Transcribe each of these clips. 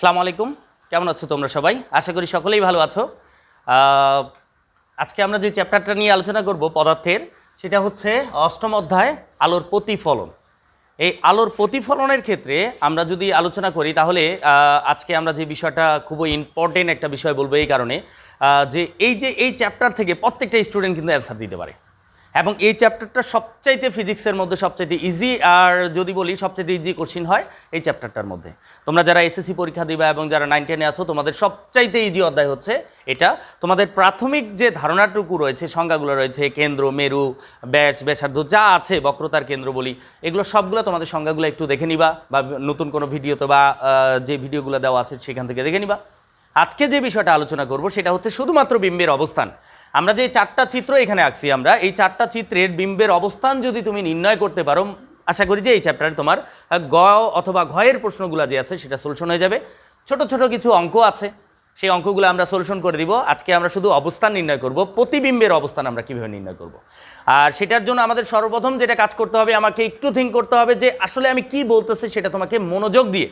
আসসালামু আলাইকুম, কেমন আছো তোমরা সবাই? আশা করি সকলেই ভালো আছো। আজকে আমরা যে চ্যাপ্টারটা নিয়ে আলোচনা করব পদার্থের, সেটা হচ্ছে অষ্টম অধ্যায় আলোর প্রতিফলন। এই আলোর প্রতিফলনের ক্ষেত্রে আমরা যদি আলোচনা করি তাহলে আজকে আমরা যে বিষয়টা খুবই ইম্পর্টেন্ট একটা বিষয় বলবো এই কারণে যে এই চ্যাপ্টার থেকে প্রত্যেকটা স্টুডেন্ট কিন্তু অ্যান্সার দিতে পারে এবং এই চ্যাপ্টারটা সবচাইতে ফিজিক্সের মধ্যে সবচাইতে ইজি, আর যদি বলি সবচাইতে ইজি কোশ্চিন হয় এই চ্যাপ্টারটার মধ্যে। তোমরা যারা এসএসসি পরীক্ষা দিবা এবং যারা 9 10-এ আছো, তোমাদের সবচাইতে ইজি অধ্যায় হচ্ছে এটা। তোমাদের প্রাথমিক যে ধারণাটুকু রয়েছে, সংজ্ঞাগুলো রয়েছে, কেন্দ্র, মেরু, ব্যাস, ব্যাসার্ধ যা আছে, বক্রতার কেন্দ্র বলি, এগুলো সবগুলো তোমাদের সংজ্ঞাগুলো একটু দেখে নিবা বা নতুন কোনো ভিডিওতে বা যে ভিডিওগুলো দেওয়া আছে সেখান থেকে দেখে নিবা। আজকে যে বিষয়টা আলোচনা করব সেটা হচ্ছে শুধুমাত্র বিম্বের অবস্থান। আমরা যে চারটা চিত্র এখানে আঁকছি, আমরা এই চারটা চিত্রের বিম্বের অবস্থান যদি তুমি নির্ণয় করতে পারো, আশা করি যে এই চ্যাপ্টারে তোমার গ অথবা ঘয়ের প্রশ্নগুলো যে আছে সেটা সলিউশন হয়ে যাবে। ছোট ছোট কিছু অঙ্ক আছে, সেই অঙ্কগুলো আমরা সলিউশন করে দিব। আজকে আমরা শুধু অবস্থান নির্ণয় করব, প্রতিবিম্বের অবস্থান আমরা কীভাবে নির্ণয় করব। আর সেটার জন্য আমাদের সর্বপ্রথম যেটা কাজ করতে হবে, আমাকে একটু থিঙ্ক করতে হবে যে আসলে আমি কি বলতেছি, সেটা তোমাকে মনোযোগ দিয়ে,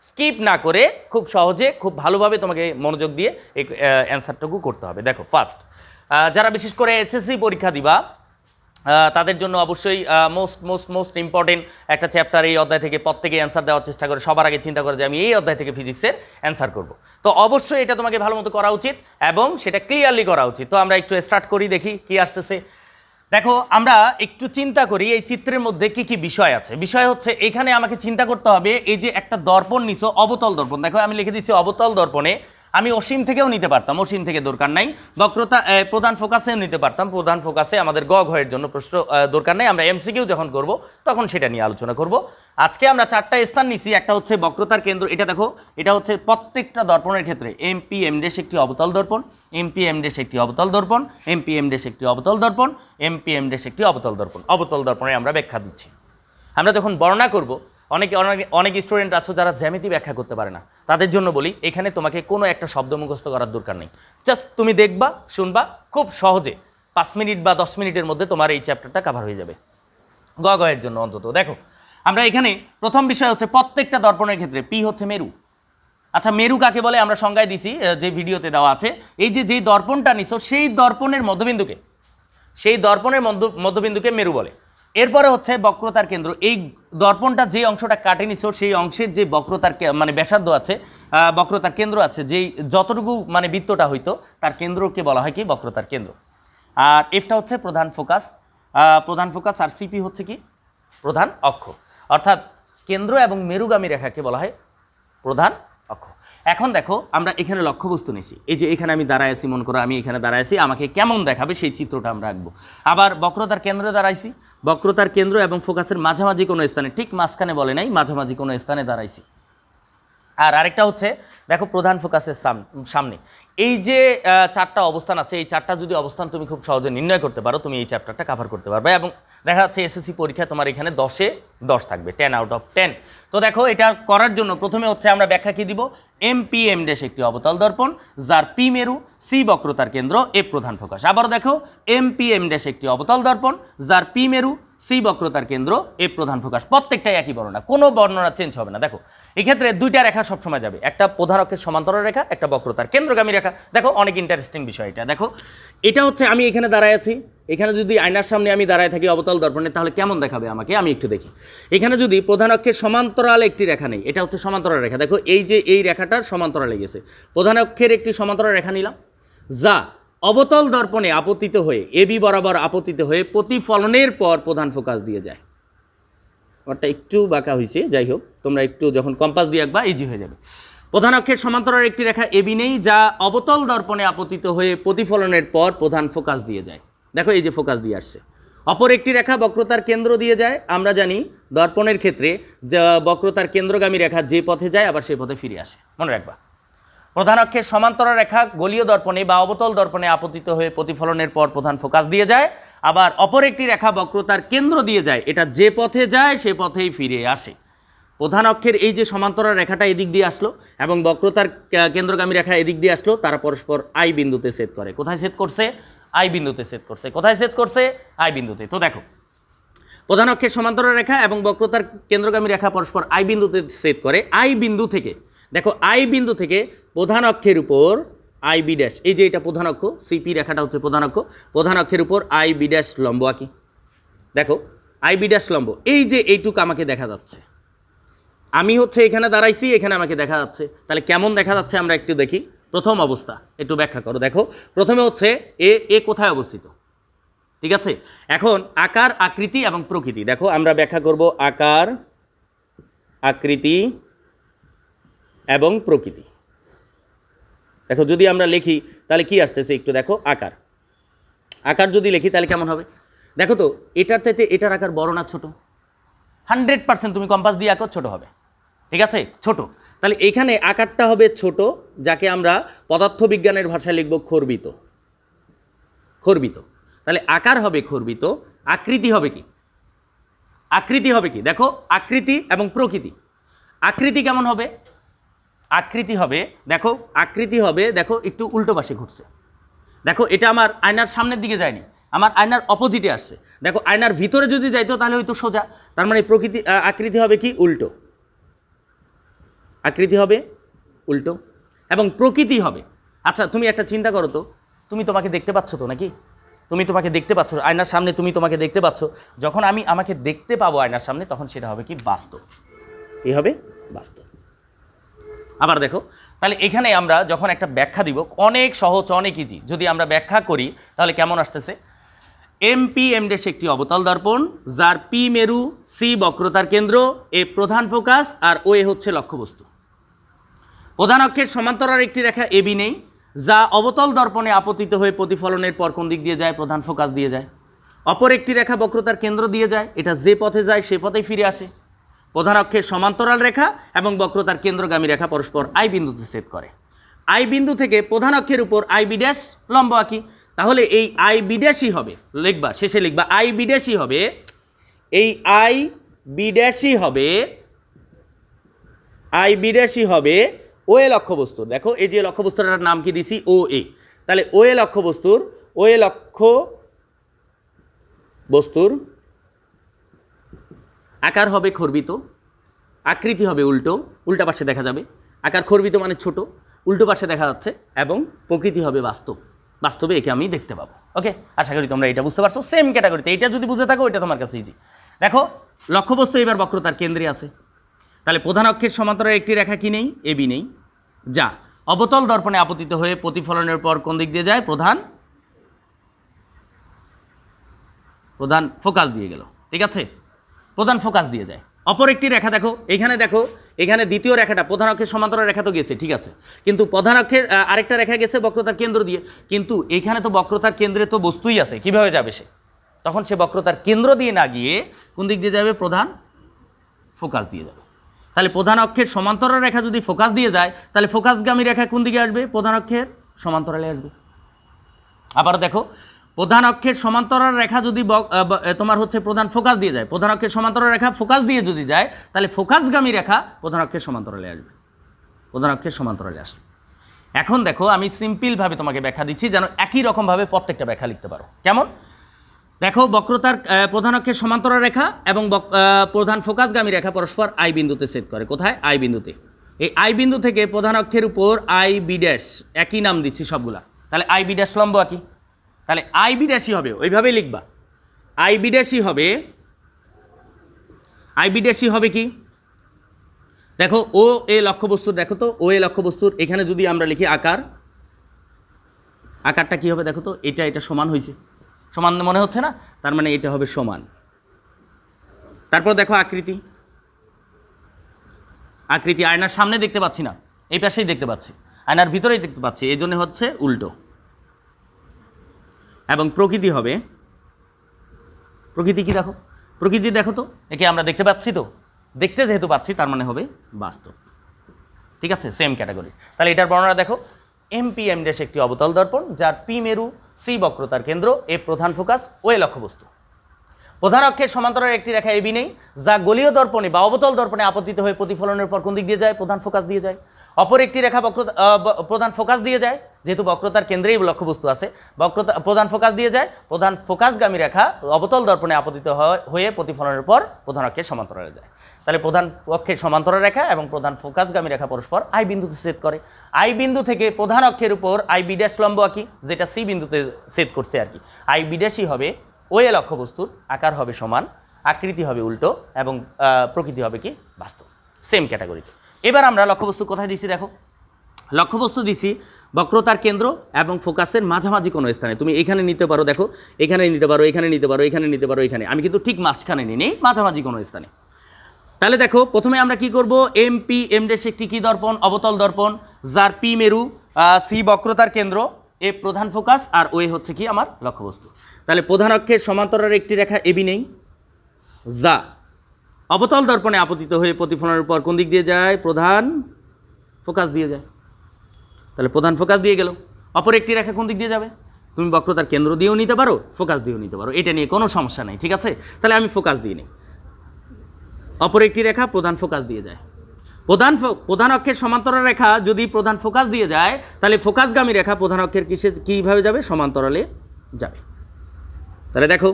স্কিপ না করে খুব সহজে খুব ভালোভাবে তোমাকে মনোযোগ দিয়ে এই অ্যান্সারটুকু করতে হবে। দেখো, ফার্স্ট যারা বিশেষ করে এসএসসি পরীক্ষা দিবা তাদের জন্য অবশ্যই মোস্ট ইম্পর্টেন্ট একটা চ্যাপ্টার এই অধ্যায় থেকে প্রত্যেকে অ্যান্সার দেওয়ার চেষ্টা করে, সবার আগে চিন্তা করে যে আমি এই অধ্যায় থেকে ফিজিক্সের অ্যান্সার করব। তো অবশ্যই এটা তোমাকে ভালো মতো করা উচিত এবং সেটা ক্লিয়ারলি করা উচিত। তো আমরা একটু স্টার্ট করি, দেখি কি আসতেছে। দেখো, আমরা একটু চিন্তা করি এই চিত্রের মধ্যে কি কি বিষয় আছে। বিষয় হচ্ছে এখানে আমাকে চিন্তা করতে হবে, এই যে একটা দর্পণ নিছো, অবতল দর্পণ। দেখো আমি লিখে দিচ্ছি অবতল দর্পণে। আমি অসীম থেকেও নিতে পারতাম, অসীম থেকে দরকার নাই। বক্রতা প্রধান ফোকাসেও নিতে পারতাম, প্রধান ফোকাসে আমাদের ঘয়ের জন্য প্রশ্ন দরকার নেই। আমরা এমসিকিউ যখন করব তখন সেটা নিয়ে আলোচনা করব। আজকে আমরা চারটা স্থান নিছি। একটা হচ্ছে বক্রতার কেন্দ্র, এটা দেখো, এটা হচ্ছে প্রত্যেকটা দর্পণের ক্ষেত্রে এমপি এমডেশ একটি অবতল দর্পণ, এমপি এমডেশ একটি অবতল দর্পণ, এমপি এমডেশ একটি অবতল দর্পণ, এমপি এমডেশ একটি অবতল দর্পণ। অবতল দর্পণে আমরা ব্যাখ্যা দিচ্ছি। আমরা যখন বর্ণনা করব, অনেক স্টুডেন্ট আছো যারা জ্যামিতি ব্যাখ্যা করতে পারে না, তাদের জন্য বলি এখানে তোমাকে কোনো একটা শব্দ মুখস্থ করার দরকার নেই। জাস্ট তুমি দেখবা, শুনবা, খুব সহজে 5 মিনিট বা 10 মিনিটের মধ্যে তোমার এই চ্যাপ্টারটা কভার হয়ে যাবে গয়ের জন্য অন্তত। দেখো, আমরা এখানে প্রথম বিষয় হচ্ছে প্রত্যেকটা দর্পণের ক্ষেত্রে পি হচ্ছে মেরু। আচ্ছা, মেরু কাকে বলে আমরা সংজ্ঞায় দিছি, যে ভিডিওতে দেওয়া আছে। এই যে দর্পণটা নিছো, সেই দর্পণের মধ্যবিন্দুকে মেরু বলে। এরপরে হচ্ছে বক্রতার কেন্দ্র। এই দর্পণটা যে অংশটা কাটে নিছো, সেই অংশের যে বক্রতার মানে ব্যাসার্ধ আছে, বক্রতার কেন্দ্র আছে, যেই যতটুকু মানে বৃত্তটা হইতো তার কেন্দ্রকে বলা হয় কি বক্রতার কেন্দ্র। আর এফটা হচ্ছে প্রধান ফোকাস, আর সিপি হচ্ছে কি প্রধান অক্ষ। অর্থাৎ কেন্দ্র এবং মেরুগামী রেখাকে বলা হয় প্রধান অক্ষ। এখন দেখো, আমরা এখানে লক্ষ্যবস্তু নিছি। এই যে এখানে আমি দাঁড়ায় আছি, মনে করো আমি এখানে দাঁড়ায় আছি, আমাকে কেমন দেখাবে সেই চিত্রটা আমরা আঁকবো। আবার বক্রতার কেন্দ্রে দাঁড়াইছি, বক্রতার কেন্দ্র এবং ফোকাসের মাঝামাঝি কোনো স্থানে, ঠিক মাঝখানে বলে নাই, মাঝামাঝি কোনো স্থানে দাঁড়াইছি। আর আরেকটা হচ্ছে দেখো, প্রধান ফোকাসের সামনে। এই যে চারটা অবস্থান আছে, এই চারটা যদি অবস্থান তুমি খুব সহজে নির্ণয় করতে পারো, তুমি এই চ্যাপ্টারটা কভার করতে পারবে। এবং দেখা যাচ্ছে এসএসসি পরীক্ষা তোমার এখানে 10-এ 10 থাকবে, 10 আউট অফ 10। তো দেখো, এটা করার জন্য প্রথমে হচ্ছে আমরা ব্যাখ্যা কি দিব, এমপি এমডেশ একটি অবতল দর্পণ, যার পি মেরু, সি বক্রতার কেন্দ্র, এ প্রধান ফোকাস। আবার দেখো, এমপি এমডেশ একটি অবতল দর্পণ, যার পি মেরু, সি বক্রতার কেন্দ্র, এ প্রধান ফোকাস। প্রত্যেকটাই একই বর্ণনা, কোনো বর্ণনা চেঞ্জ হবে না। দেখো, এক্ষেত্রে দুইটা রেখা সবসময় যাবে, একটা প্রধান অক্ষের সমান্তরাল রেখা, একটা বক্রতার কেন্দ্রগামী রেখা। দেখো, অনেক ইন্টারেস্টিং বিষয় এটা। দেখো, এটা হচ্ছে আমি এখানে দাঁড়ায় আছি, এখানে যদি আয়নার সামনে আমি দাঁড়ায় থাকি অবতল দর্পণে, তাহলে কেমন দেখাবে আমাকে, আমি একটু দেখি। এখানে যদি প্রধান অক্ষের সমান্তরাল একটি রেখা নেই, এটা হচ্ছে সমান্তরাল রেখা। দেখো, এই যে এই রেখাটার সমান্তরালে গেছে, প্রধান অক্ষের একটি সমান্তরাল রেখা নিলাম, যা অবতল দর্পণে আপতিত হয়ে, এবি বরাবর আপতিত হয়ে প্রতিফলনের পর প্রধান ফোকাস দিয়ে যায়। ওটা একটু বাঁকা হয়েছে, যাই হোক, তোমরা একটু যখন কম্পাস দিয়ে আঁকবা ইজি হয়ে যাবে। প্রধান অক্ষের সমান্তরাল একটি রেখা এবি নেই, যা অবতল দর্পণে আপতিত হয়ে প্রতিফলনের পর প্রধান ফোকাস দিয়ে যায়। দেখো, এই যে ফোকাস দিয়ে আসছে। অপর একটি রেখা বক্রতার কেন্দ্র দিয়ে যায়। আমরা জানি দর্পণের ক্ষেত্রে বক্রতার কেন্দ্রগামী রেখা যে পথে যায় আবার সেই পথে ফিরে আসে, মনে রাখবা। প্রধান অক্ষের সমান্তরাল রেখা গলীয় দর্পণে বা অবতল দর্পণে আপতিত হয়ে প্রতিফলনের পর প্রধান ফোকাস দিয়ে যায়। আবার অপর একটি রেখা বক্রতার কেন্দ্র দিয়ে যায়, এটা যে পথে যায় সে পথেই ফিরে আসে। প্রধান অক্ষের এই যে সমান্তরাল রেখাটা এদিক দিয়ে আসলো এবং বক্রতার কেন্দ্রগামী রেখা এদিক দিয়ে আসলো, তারা পরস্পর আই বিন্দুতে ছেদ করে। কোথায় ছেদ করছে? আই বিন্দুতে ছেদ করছে। কোথায় ছেদ করছে? আই বিন্দুতে। তো দেখো, প্রধান অক্ষের সমান্তরাল রেখা এবং বক্রতার কেন্দ্রগামী রেখা পরস্পর আই বিন্দুতে ছেদ করে। আই বিন্দু থেকে দেখো আই বিন্দু থেকে প্রধান অক্ষের উপর আই বি ড্যাশ, এই যে এটা প্রধান অক্ষ, সিপি রেখাটা হচ্ছে প্রধান অক্ষ, প্রধান অক্ষের উপর আই বি ড্যাশ লম্ব আঁকি। দেখো আই বি ড্যাশ লম্ব, এই যে এইটুক আমাকে দেখা যাচ্ছে, আমি হচ্ছে এখানে দাঁড়াইছি, এখানে আমাকে দেখা যাচ্ছে, তাহলে কেমন দেখা যাচ্ছে আমরা একটু দেখি। প্রথম অবস্থা একটু ব্যাখ্যা করো। দেখো প্রথমে হচ্ছে এ কোথায় অবস্থিত, ঠিক আছে। এখন আকার, আকৃতি এবং প্রকৃতি, দেখো আমরা ব্যাখ্যা করব আকার, আকৃতি এবং প্রকৃতি। দেখো যদি আমরা লিখি তাহলে কি আসতেছে একটু দেখো। আকার, আকার যদি লিখি তাহলে কেমন হবে দেখো তো, এটার চাইতে এটার আকার বড় না ছোট? 100% তুমি কম্পাস দিয়ে আঁকো ছোট হবে, ঠিক আছে, ছোট। তাহলে এখানে আকারটা হবে ছোট, যাকে আমরা পদার্থবিজ্ঞানের ভাষায় লিখব খর্বিত, খর্বিত। তাহলে আকার হবে খর্বিত, আকৃতি হবে কি, আকৃতি হবে কি দেখো, আকৃতি এবং প্রকৃতি। আকৃতি কেমন হবে, আকৃতি হবে দেখো, আকৃতি হবে দেখো একটু উল্টো পাশে ঘুরছে। দেখো এটা আমার আয়নার সামনের দিকে যায়নি, আমার আয়নার অপোজিটে আসছে। দেখো আয়নার ভিতরে যদি যাইতো তাহলে হয়তো সোজা, তার মানে প্রকৃতি আকৃতি হবে কি উল্টো, আকৃতি হবে উল্টো এবং প্রকৃতি হবে। আচ্ছা তুমি একটা চিন্তা করো তো, তুমি তোমাকে দেখতে পাচ্ছ তো নাকি, তুমি তোমাকে দেখতে পাচ্ছ আয়নার সামনে, তুমি তোমাকে দেখতে পাচ্ছ, যখন আমি আমাকে দেখতে পাবো আয়নার সামনে তখন সেটা হবে কি বাস্তব, এই হবে বাস্তব। আবার দেখো তাহলে এখানে আমরা যখন একটা ব্যাখ্যা দিব, অনেক সহজ অনেক ইজি, যদি আমরা ব্যাখ্যা করি তাহলে কেমন আসতেছে। এমপি এম ড্যাশ একটি অবতল দর্পণ, যার পি মেরু, সি বক্রতার কেন্দ্র, এ প্রধান ফোকাস আর ও এ হচ্ছে লক্ষ্যবস্তু। প্রধান অক্ষের সমান্তরাল একটি রেখা এবি নেই, যা অবতল দর্পণে আপতিত হয়ে প্রতিফলনের পর কোন দিক দিয়ে যায়, প্রধান ফোকাস দিয়ে যায়। অপর একটি রেখা বক্রতার কেন্দ্র দিয়ে যায়, এটা যে পথে যায় সে পথেই ফিরে আসে। প্রধান অক্ষের সমান্তরাল রেখা এবং বক্রতার কেন্দ্রগামী রেখা পরস্পর আই বিন্দুতে ছেদ করে। আই বিন্দু থেকে প্রধান অক্ষের উপর আই বি ড্যাশ লম্ব আঁকি। তাহলে এই আই বি ড্যাশই হবে, লিখবা শেষে লিখবা আই বি ড্যাশই হবে, এই আই বি ড্যাশই হবে, আই বি ড্যাশই হবে ও এ লক্ষ্যবস্তুর। দেখো এই যে লক্ষ্যবস্তুটার নাম কি দিছি, ও এ। তাহলে ও এ লক্ষ্যবস্তুর, ও এ লক্ষ্যবস্তুর আকার হবে খর্বিত, আকৃতি হবে উল্টো, উল্টা পাশে দেখা যাবে। আকার খর্বিত মানে ছোট, উল্টো পাশে দেখা যাচ্ছে, এবং প্রকৃতি হবে বাস্তব, বাস্তবে একে আমি দেখতে পাবো। ওকে, আশা করি তোমরা এটা বুঝতে পারছো। সেম ক্যাটাগরিতে এটা যদি বুঝে থাকো এটা তোমার কাছে ইজি। দেখো লক্ষ্যবস্তু এবার বক্রতার কেন্দ্রে আছে, তাহলে প্রধান অক্ষের সমান্তরাল একটি রেখা কি নেই, এবি নেই, যা অবতল দর্পণে আপতিত হয়ে প্রতিফলনের পর কোন দিক দিয়ে যায়, প্রধান ফোকাস দিয়ে গেল, ঠিক আছে, প্রধান ফোকাস দিয়ে যায়। অপর একটি রেখা দেখো, এখানে দ্বিতীয় রেখাটা প্রধান অক্ষের সমান্তরাল রেখা তো গেছে, ঠিক আছে, কিন্তু প্রধান অক্ষের আরেকটা রেখা গেছে বক্রতার কেন্দ্র দিয়ে, কিন্তু এখানে তো বক্রতার কেন্দ্রে তো বস্তুই আছে, কিভাবে যাবে সে, তখন সে বক্রতার কেন্দ্র দিয়ে না গিয়ে কোন দিক দিয়ে যাবে, প্রধান ফোকাস দিয়ে যাবে। তাহলে প্রধান অক্ষের সমান্তরাল রেখা যদি ফোকাস দিয়ে যায়, তাহলে ফোকাসগামী রেখা কোন দিকে আসবে, প্রধান অক্ষের সমান্তরালে আসবে। আবার দেখো প্রধান অক্ষের সমান্তরাল রেখা যদি তোমার হচ্ছে প্রধান ফোকাস দিয়ে যায়, প্রধান অক্ষের সমান্তরাল রেখা ফোকাস দিয়ে যদি যায়, তাহলে ফোকাসগামী রেখা প্রধান অক্ষের সমান্তরালে আসবে, প্রধান অক্ষের সমান্তরালে আসবে। এখন দেখো আমি সিম্পলভাবে তোমাকে ব্যাখ্যা দিচ্ছি যেন একই রকমভাবে প্রত্যেকটা ব্যাখ্যা লিখতে পারো। কেমন দেখো, বক্রতার প্রধান অক্ষের সমান্তরাল রেখা এবং প্রধান ফোকাসগামী রেখা পরস্পর আই বিন্দুতে ছেদ করে। কোথায়, আই বিন্দুতে। এই আই বিন্দু থেকে প্রধান অক্ষের উপর আই বি ড্যাশ, একই নাম দিচ্ছি সবগুলা, তাহলে আই বি ড্যাশ লম্ব আঁকি। তাহলে আই বি ড্যাশই হবে, ওইভাবেই লিখবা, আই বি ড্যাশই হবে, আই বি ড্যাশই হবে কি দেখো ও এ লক্ষ্যবস্তুর, দেখো তো ও এ লক্ষ্যবস্তুর, এখানে যদি আমরা লিখি আকার, আকারটা কি হবে দেখো তো, এটা সমান হয়েছে, সমান মনে হচ্ছে না, তার মানে এটা হবে সমান। তারপর দেখো আকৃতি, আকৃতি আয়নার সামনে দেখতে পাচ্ছি না, এই পাশেই দেখতে পাচ্ছি, আয়নার ভিতরেই দেখতে পাচ্ছি, এই জন্য হচ্ছে উল্টো। এবং প্রকৃতি হবে, প্রকৃতি কি দেখো, প্রকৃতি দেখো তো, একে আমরা দেখতে পাচ্ছি তো, দেখতে যেহেতু পাচ্ছি তার মানে হবে বাস্তব, ঠিক আছে, সেম ক্যাটাগরি। তাহলে এটার বর্ণনা দেখো, এমপি এম ড্যাশ একটি অবতল দর্পণ, যার পি মেরু, সি বক্রতার কেন্দ্র, এ প্রধান ফোকাস, ও এ লক্ষ্যবস্তু। প্রধান অক্ষের সমান্তরাল একটি রেখা এবি নেই, যা গোলীয় দর্পণে বা অবতল দর্পণে আপতিত হয়ে প্রতিফলনের পর কোন দিক দিয়ে যায়, প্রধান ফোকাস দিয়ে যায়। অপর একটি রেখা প্রধান ফোকাস দিয়ে যায়, যেহেতু বক্রতার কেন্দ্রেই লক্ষ্যবস্তু আছে, প্রধান ফোকাস দিয়ে যায়, প্রধান ফোকাসগামী রেখা অবতল দর্পণে আপতিত হয়ে প্রতিফলনের পর প্রধান অক্ষের সমান্তরালে যায়। তাহলে প্রধান অক্ষের সমান্তরাল রেখা এবং প্রধান ফোকাসগামী রেখা পরস্পর আই বিন্দুতে ছেদ করে। আই বিন্দু থেকে প্রধান অক্ষের উপর আই বি ড্যাশ লম্ব আঁকি, যেটা সি বিন্দুতে ছেদ করছে আর কি। আই বি ড্যাশই হবে ওয়ে লক্ষ্যবস্তুর, আকার হবে সমান, আকৃতি হবে উল্টো এবং প্রকৃতি হবে কি বাস্তব, সেম ক্যাটাগরিতে। এবার আমরা লক্ষ্যবস্তু কোথায় দিছি দেখো, লক্ষ্যবস্তু দিছি বক্রতার কেন্দ্র এবং ফোকাসের মাঝামাঝি কোনো স্থানে। তুমি এখানে নিতে পারো, দেখো এখানে নিতে পারো, এখানে নিতে পারো, এখানে নিতে পারো, এখানে। আমি কিন্তু ঠিক মাঝখানে নিই, মাঝামাঝি কোনো স্থানে। তাহলে দেখো প্রথমে আমরা কি করব, এমপি এম ড্যাশ একটি কি দর্পণ, অবতল দর্পণ, যার পি মেরু, সি বক্রতার কেন্দ্র, এ প্রধান ফোকাস আর ওয়ে হচ্ছে কি আমার লক্ষ্যবস্তু। তাহলে প্রধান অক্ষের সমান্তরাল একটি রেখা এবি নেই, যা অবতল দর্পণে আপতিত হয়ে প্রতিফলনের উপর কোন দিক দিয়ে যায়, প্রধান ফোকাস দিয়ে যায়। তাহলে প্রধান ফোকাস দিয়ে গেল। অপর একটি রেখা কোন দিক দিয়ে যাবে, তুমি বক্রতার কেন্দ্র দিয়েও নিতে পারো, ফোকাস দিয়েও নিতে পারো, এটা নিয়ে কোনো সমস্যা নেই, ঠিক আছে। তাহলে আমি ফোকাস দিয়ে নিই। অপর একটি রেখা প্রধান ফোকাস দিয়ে যায়। প্রধান অক্ষের সমান্তরাল রেখা যদি প্রধান ফোকাস দিয়ে যায়, তাহলে ফোকাসগামী রেখা প্রধান অক্ষের কীভাবে যাবে, সমান্তরালে যাবে। তাহলে দেখো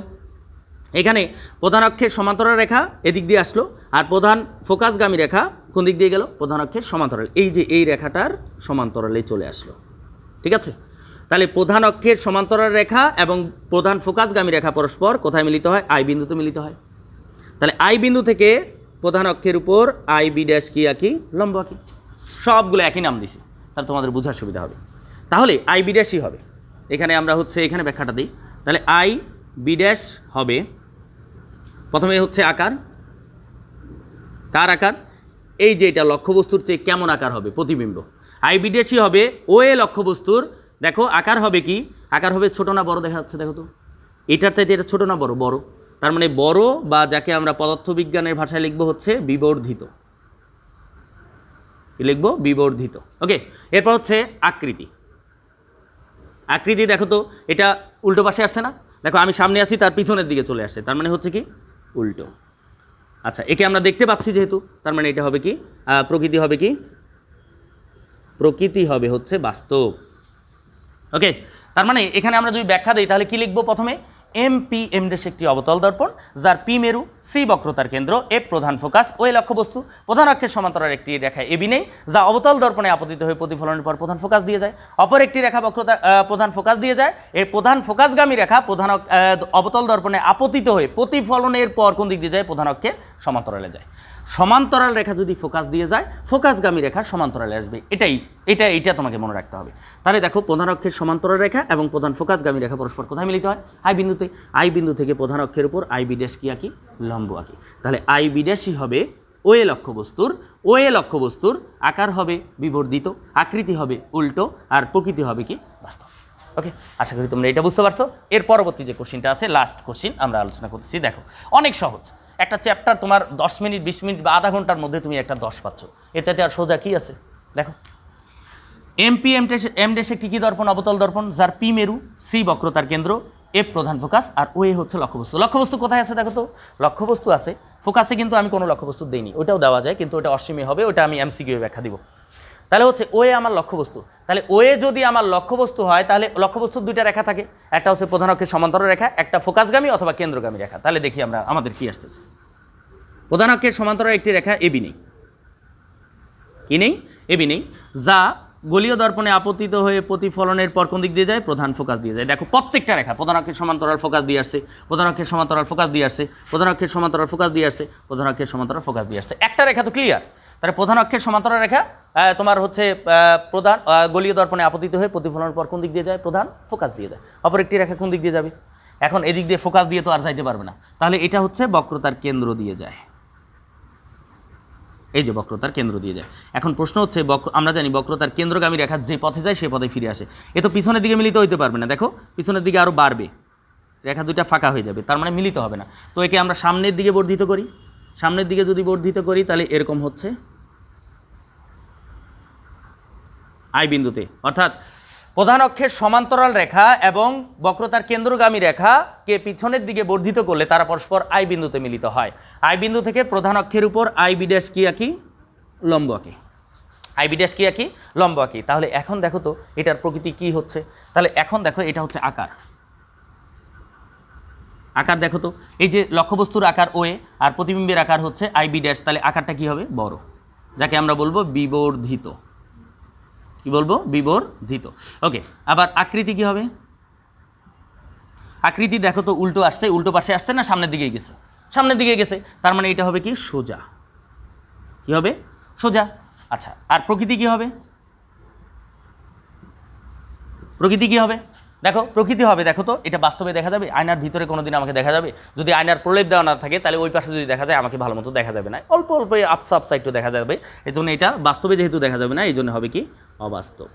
এখানে প্রধান অক্ষের সমান্তরাল রেখা এদিক দিয়ে আসলো, আর প্রধান ফোকাসগামী রেখা কোন দিক দিয়ে গেল, প্রধান অক্ষের সমান্তরাল, এই যে এই রেখাটার সমান্তরালে চলে আসলো, ঠিক আছে। তাহলে প্রধান অক্ষের সমান্তরাল রেখা এবং প্রধান ফোকাসগামী রেখা পরস্পর কোথায় মিলিত হয়, আই বিন্দুতে মিলিত হয়। তাহলে আই বিন্দু থেকে প্রধান অক্ষের উপর আই বি ড্যাশ কি আঁকি, লম্ব আঁকি। সবগুলো একই নাম দিছি, তাহলে তোমাদের বোঝার সুবিধা হবে। তাহলে আই বি ড্যাশই হবে, এখানে আমরা হচ্ছে এখানে ব্যাখ্যাটা দিই। তাহলে আই বি ড্যাশ হবে, প্রথমে হচ্ছে আকার, কার আকার, এই যে এটা লক্ষ্যবস্তুর চেয়ে কেমন আকার হবে, প্রতিবিম্ব। আই বি ড্যাশই হবে ওয়ে লক্ষ্যবস্তুর, দেখো আকার হবে কি, আকার হবে ছোট না বড়, দেখা যাচ্ছে দেখো তো, এটার চাইতে এটা ছোট না বড়, বড়। তার মানে বড়, বা যাকে আমরা পদার্থবিজ্ঞানের ভাষায় লিখবো হচ্ছে বিবর্ধিত, কি লিখবো, বিবর্ধিত। ওকে, এরপর হচ্ছে আকৃতি। আকৃতি দেখো তো, এটা উল্টো পাশে আসছে না, দেখো আমি সামনে আসি, তার পিছনের দিকে চলে আসছে, তার মানে হচ্ছে কি উল্টো। আচ্ছা, একে আমরা দেখতে পাচ্ছি যেহেতু, তার মানে এটা হবে কি, প্রকৃতি হবে কি, প্রকৃতি হবে হচ্ছে বাস্তব। ওকে, তার মানে এখানে আমরা যদি ব্যাখ্যা দিই তাহলে কি লিখবো, প্রথমে এমপি এম ড্যাশ একটি অবতল দর্পণ, যার পি মেরু, সি বক্রতার কেন্দ্র, এফ প্রধান ফোকাস, ওয়ে লক্ষ্যবস্তু, প্রধান অক্ষের সমান্তরাল একটি রেখা এবি নেই, যা অবতল দর্পণে আপতিত হয়ে প্রতিফলনের পর প্রধান ফোকাস দিয়ে যায়। অপর একটি রেখা বক্রতা প্রধান ফোকাস দিয়ে যায়। এর প্রধান ফোকাসগামী রেখা প্রধান অবতল দর্পণে আপতিত হয়ে প্রতিফলনের পর কোন দিক দিয়ে যায়, প্রধান অক্ষের সমান্তরালে যায়। সমান্তরাল রেখা যদি ফোকাস দিয়ে যায়, ফোকাসগামী রেখার সমান্তরালে আসবে, এইটা তোমাকে মনে রাখতে হবে। তাহলে দেখো প্রধান অক্ষের সমান্তরাল রেখা এবং প্রধান ফোকাসগামী রেখা পরস্পর কোথায় মিলিত হয়, আই বিন্দুতে। আই বিন্দু থেকে প্রধান অক্ষের উপর আই বি ড্যাশ কি আঁকি, লম্ব আঁকি। তাহলে আই বি ড্যাশই হবে ওয়ে লক্ষ্যবস্তুর, আকার হবে বিবর্ধিত, আকৃতি হবে উল্টো, আর প্রকৃতি হবে কি বাস্তব। ওকে, আশা করি তোমরা এটা বুঝতে পারছো। এর পরবর্তী যে কোশ্চিনটা আছে, লাস্ট কোশ্চিন আমরা আলোচনা করতেছি। দেখো অনেক সহজ, একটা চ্যাপ্টার তোমার 10 মিনিট 20 মিনিট বা আধা ঘন্টার মধ্যে তুমি একটা 10 পাচ্ছ, এর চাইতে আর সোজা কি আছে। দেখো এমপি এম ড্যাশ একটি কি দর্পণ, অবতল দর্পণ, যার পি মেরু, সি বক্রতার কেন্দ্র, এফ প্রধান ফোকাস আর ওয়ে হচ্ছে লক্ষ্যবস্তু। লক্ষ্যবস্তু কোথায় আছে দেখো তো, লক্ষ্যবস্তু আছে ফোকাসে, কিন্তু আমি কোনো লক্ষ্যবস্তু দেইনি, ওটাও দেওয়া যায় কিন্তু ওটা অসীমে হবে, ওটা আমি এমসিকিউ ব্যাখ্যা দিব। তাহলে হচ্ছে ওয়ে আমার লক্ষ্যবস্তু। তাহলে ওয়ে যদি আমার লক্ষ্যবস্তু হয়, তাহলে লক্ষ্যবস্তুর দুইটা রেখা থাকে, একটা হচ্ছে প্রধান অক্ষের সমান্তরাল রেখা, একটা ফোকাসগামী অথবা কেন্দ্রগামী রেখা। তাহলে দেখি আমরা আমাদের কি আসতেছে। প্রধান অক্ষের সমান্তরাল একটি রেখা এবি নেই, কি নেই, এবি নেই, যা গোলীয় দর্পণে আপতিত হয়ে প্রতিফলনের পর কোন দিক দিয়ে যায়, প্রধান ফোকাস দিয়ে যায়। দেখো প্রত্যেকটা রেখা প্রধান অক্ষের সমান্তরাল ফোকাস দিয়ে আসছে, প্রধান অক্ষের সমান্তরাল ফোকাস দিয়ে আসছে, প্রধান অক্ষের সমান্তরাল ফোকাস দিয়ে আসছে, প্রধান অক্ষের সমান্তরাল ফোকাস দিয়ে আসছে। একটা রেখা তো ক্লিয়ার। তাহলে প্রধান অক্ষের সমান্তরাল রেখা তোমার হচ্ছে প্রধান গোলীয় দর্পণে আপতিত হয়ে প্রতিফলনের পর কোন দিক দিয়ে যায়, প্রধান ফোকাস দিয়ে যায়। অপর একটি রেখা কোন দিক দিয়ে যাবে, এখন এদিক দিয়ে ফোকাস দিয়ে তো আর যাইতে পারবে না, তাহলে এটা হচ্ছে বক্রতার কেন্দ্র দিয়ে যায়, এই যে বক্রতার কেন্দ্র দিয়ে যায়। এখন প্রশ্ন হচ্ছে আমরা জানি বক্রতার কেন্দ্রগামী রেখা যে পথে যায় সে পথে ফিরে আসে, এ তো পিছনের দিকে মিলিত হইতে পারবে না, দেখো পিছনের দিকে আরও বাড়বে, রেখা দুইটা ফাঁকা হয়ে যাবে, তার মানে মিলিত হবে না। তো একে আমরা সামনের দিকে বর্ধিত করি, সামনের দিকে যদি বর্ধিত করি তাহলে এরকম হচ্ছে আই বিন্দুতে, অর্থাৎ প্রধান অক্ষের সমান্তরাল রেখা এবং বক্রতার কেন্দ্রগামী রেখাকে পিছনের দিকে বর্ধিত করলে তারা পরস্পর আই বিন্দুতে মিলিত হয়। আই বিন্দু থেকে প্রধান অক্ষের উপর আই বি ড্যাশ কি আঁকি, লম্ব আঁকি, আই বি ড্যাশ কি আঁকি, লম্ব আঁকি। তাহলে এখন দেখো তো এটার প্রকৃতি কি হচ্ছে, তাহলে এখন দেখো এটা হচ্ছে আকার, আকার দেখো তো, এই যে লক্ষ্যবস্তুর আকার ওএ আর প্রতিবিম্বের আকার হচ্ছে আইবি ড্যাশ, তাহলে আকারটা কি হবে? বড়, যাকে আমরা বলবো বিবর্ধিত। কি বলবো? বিবর্ধিত। ওকে, আবার আকৃতি কি হবে? আকৃতি দেখো তো, উল্টো আসছে, উল্টো পাশে আসছে না সামনের দিকে গেছে? সামনের দিকে গেছে, তার মানে এটা হবে কি? সোজা। কি হবে? সোজা। আচ্ছা, আর প্রকৃতি কি হবে? প্রকৃতি কি হবে? দেখো প্রকৃতি হবে, দেখো তো, এটা বাস্তবে দেখা যাবে? আয়নার ভিতরে কোনোদিন আমাকে দেখা যাবে? যদি আয়নার প্রলেপ দেওয়া না থাকে তাহলে ওই পাশে যদি দেখা যায় আমাকে ভালো মতো দেখা যাবে না, অল্প অল্প আপসা আপসা একটু দেখা যাবে। এই জন্য এটা বাস্তবে যেহেতু দেখা যাবে না, এই জন্য হবে কি? অবাস্তব।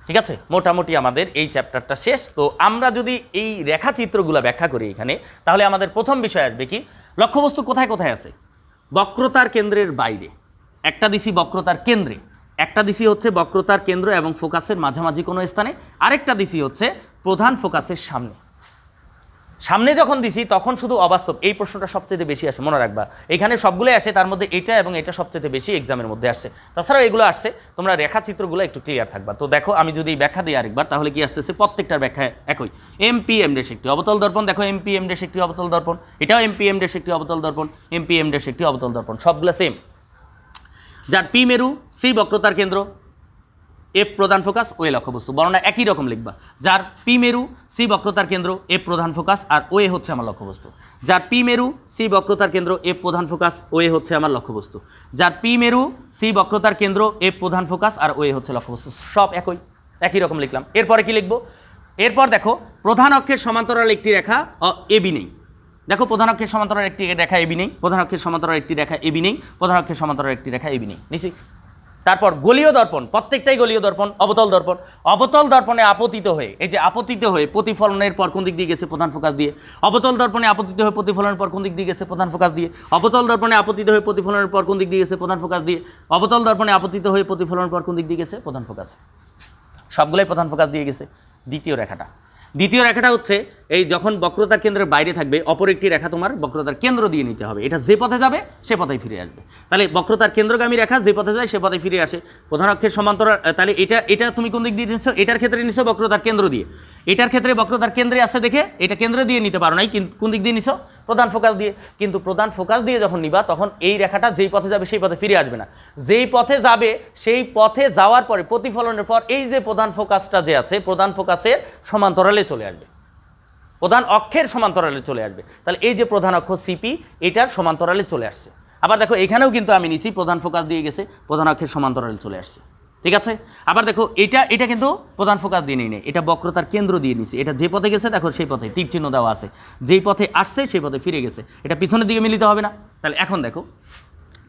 ঠিক আছে, মোটামুটি আমাদের এই চ্যাপ্টারটা শেষ। তো আমরা যদি এই রেখাচিত্রগুলো ব্যাখ্যা করি এখানে, তাহলে আমাদের প্রথম বিষয় আসবে কি? লক্ষ্যবস্তু কোথায় কোথায় আছে? বক্রতার কেন্দ্রের বাইরে একটা দিছি, বক্রতার কেন্দ্রে একটা দিছি হচ্ছে বক্রতার কেন্দ্র এবং ফোকাসের মাঝামাঝি কোনো স্থানে, আরেকটা দিছি হচ্ছে প্রধান ফোকাসের সামনে। সামনে যখন দিছি তখন শুধু অবাস্তব, এই প্রশ্নটা সবচেয়ে বেশি আসে, মনে রাখবা। এখানে সবগুলোই আসে, তার মধ্যে এটা এবং এটা সবচেয়ে বেশি এক্সামের মধ্যে আসছে। তাছাড়াও এগুলো আসছে, তোমরা রেখাচিত্রগুলো একটু ক্লিয়ার থাকবা। তো দেখো আমি যদি ব্যাখ্যা দিই আরেকবার, তাহলে কি আসতেছে? প্রত্যেকটার ব্যাখ্যা একই। এমপিএম ড্যাশ একটি অবতল দর্পণ, দেখো এমপিএম ড্যাশ একটি অবতল দর্পণ, এটাও এমপিএম ড্যাশ একটি অবতল দর্পণ, এমপিএম ড্যাশ একটি অবতল দর্পণ, সবগুলো সেম। যার পি মেরু, সি বক্রতার কেন্দ্র, এফ প্রধান ফোকাস, ওয়ে লক্ষ্যবস্তু, বর্ণনা একই রকম লিখবা। যার পি মেরু, সি বক্রতার কেন্দ্র, এফ প্রধান ফোকাস, আর ওয়ে হচ্ছে আমার লক্ষ্যবস্তু। যার পি মেরু, সি বক্রতার কেন্দ্র, এফ প্রধান ফোকাস, ওয়ে হচ্ছে আমার লক্ষ্যবস্তু। যার পি মেরু, সি বক্রতার কেন্দ্র, এফ প্রধান ফোকাস, আর ওয়ে হচ্ছে লক্ষ্যবস্তু, সব একই রকম লিখলাম। এরপরে কি লিখবো? এরপর দেখো প্রধান অক্ষের সমান্তরাল একটি রেখা এবি নেই। দেখো প্রধান অক্ষের সমান্তরাল একটি রেখা এবি নেই, প্রধান অক্ষের সমান্তরাল একটি রেখা এবি নেই, প্রধান অক্ষের সমান্তরাল একটি রেখা এবি নেই, নিছি। তারপর গলীয় দর্পণ, প্রত্যেকটাই গলীয় দর্পণ, অবতল দর্পণ। অবতল দর্পণে আপতিত হয়ে, এই যে আপতিত হয়ে প্রতিফলনের পর কোন দিক দিয়ে গেছে? প্রধান ফোকাস দিয়ে। অবতল দর্পণে আপতিত হয়ে প্রতিফলনের পর কোন দিক দিয়ে গেছে? প্রধান ফোকাস দিয়ে। অবতল দর্পণে আপতিত হয়ে প্রতিফলনের পর কোন দিক দিয়ে গেছে? প্রধান ফোকাস দিয়ে। অবতল দর্পণে আপতিত হয়ে প্রতিফলনের পর কোন দিক দিয়ে গেছে? প্রধান ফোকাস। সবগুলোই প্রধান ফোকাস দিয়ে গেছে। দ্বিতীয় রেখাটা হচ্ছে এই যখন বক্রতার কেন্দ্রের বাইরে থাকবে, অপর একটি রেখা তোমার বক্রতার কেন্দ্র দিয়ে নিতে হবে। এটা যে পথে যাবে সে পথেই ফিরে আসবে। তাহলে বক্রতার কেন্দ্রগামী রেখা যে পথে যায় সে পথে ফিরে আসে। প্রধান অক্ষের সমান্তরাল, তাহলে এটা তুমি কোন দিক দিয়ে নিচ্ছ? এটার ক্ষেত্রে নিচ্ছ বক্রতার কেন্দ্র দিয়ে। এটার ক্ষেত্রে বক্রতার কেন্দ্রে আছে দেখে এটা কেন্দ্র দিয়ে নিতে পারো নাই, কিন্তু কোন দিক দিয়ে নিছো? প্রধান ফোকাস দিয়ে। কিন্তু প্রধান ফোকাস দিয়ে যখন নিবা তখন এই রেখাটা যেই পথে যাবে সেই পথে ফিরে আসবে না। যেই পথে যাবে সেই পথে যাওয়ার পরে প্রতিফলনের পর এই যে প্রধান ফোকাসটা যে আছে, প্রধান ফোকাসের সমান্তরালে চলে আসবে, প্রধান অক্ষের সমান্তরালে চলে আসবে। তাহলে এই যে প্রধান অক্ষ সিপি, এটার সমান্তরালে চলে আসছে। আবার দেখো এখানেও কিন্তু আমি নিছি প্রধান ফোকাস দিয়ে গেছে, প্রধান অক্ষের সমান্তরালে চলে আসছে। ঠিক আছে, আবার দেখো এটা কিন্তু প্রধান ফোকাস দিয়ে নেই, এটা বক্রতার কেন্দ্র দিয়ে নিছি। এটা যে পথে গেছে দেখো সেই পথে তীর চিহ্ন দেওয়া আছে, যেই পথে আসছে সেই পথে ফিরে গেছে, এটা পিছনের দিকে মিলিত হবে না। তাহলে এখন দেখো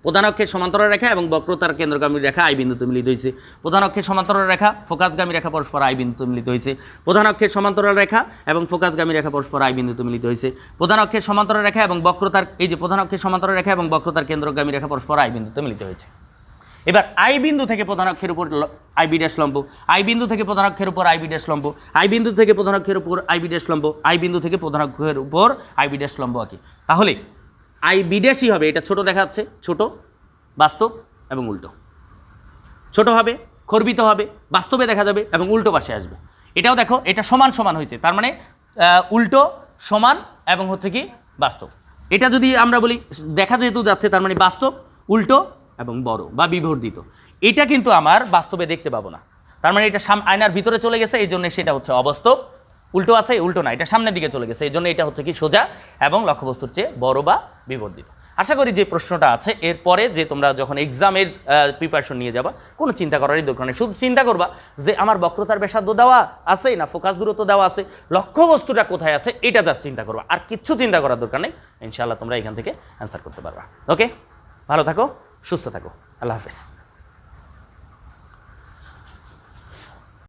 প্রধান অক্ষের সমান্তরাল রেখা এবং বক্রতার কেন্দ্রগামী রেখা আই বিন্দুতে মিলিত হয়েছে। প্রধান অক্ষের সমান্তরাল রেখা, ফোকাসগামী রেখা পরস্পর আই বিন্দুতে মিলিত হয়েছে। প্রধান অক্ষের সমান্তরাল রেখা এবং ফোকাসগামী রেখা পরস্পর আই বিন্দুতে মিলিত হয়েছে। প্রধান অক্ষের সমান্তরাল রেখা এবং বক্রতার, এই যে প্রধান অক্ষের সমান্তরাল রেখা এবং বক্রতার কেন্দ্রগামী রেখা পরস্পর আই বিন্দুতে মিলিত হয়েছে। এবার আই বিন্দু থেকে প্রধান অক্ষের উপর আইবি ড্যাশ লম্ব, আই বিন্দু থেকে প্রধান অক্ষের উপর আইবি ড্যাশ লম্ব, আই বিন্দু থেকে প্রধান অক্ষের উপর আইবি ড্যাশ লম্ব, আই বিন্দু থেকে প্রধান অক্ষের উপর আইবি ড্যাশ লম্ব আঁকি। তাহলে আইবি ড্যাশই হবে, এটা ছোট দেখাচ্ছে, ছোট, বাস্তব এবং উল্টো। ছোট হবে, খর্বিত হবে, বাস্তবে দেখা যাবে এবং উল্টো পাশে আসবে। এটাও দেখো এটা সমান সমান হয়েছে, তার মানে উল্টো সমান এবং হচ্ছে কি বাস্তব। এটা যদি আমরা বলি দেখা যেহেতু যাচ্ছে, তার মানে বাস্তব, উল্টো এবং বড় বা বিবর্ধিত। এটা কিন্তু আমার বাস্তবে দেখতে পাবো না, তার মানে এটা আয়নার ভিতরে চলে গেছে, এই জন্য সেটা হচ্ছে অবাস্তব। উল্টো আছে, উল্টো না, এটা সামনের দিকে চলে গেছে, এই জন্য এটা হচ্ছে কি সোজা এবং লক্ষ্যবস্তুর চেয়ে বড় বা বিবর্ধিত। আশা করি যে প্রশ্নটা আছে এরপরে যে তোমরা যখন এক্সামের প্রিপারেশন নিয়ে যাবা কোনো চিন্তা করারই দরকার নেই। শুধু চিন্তা করবা যে আমার বক্রতার ব্যাসার্ধ দেওয়া আছে না ফোকাস দূরত্ব দেওয়া আছে, লক্ষ্যবস্তুটা কোথায় আছে এটা জাস্ট চিন্তা করবা, আর কিচ্ছু চিন্তা করার দরকার নেই। ইনশাআল্লাহ তোমরা এখান থেকে অ্যান্সার করতে পারবা। ওকে, ভালো থাকো, সুস্থ থাকো, আল্লাহ হাফেজ।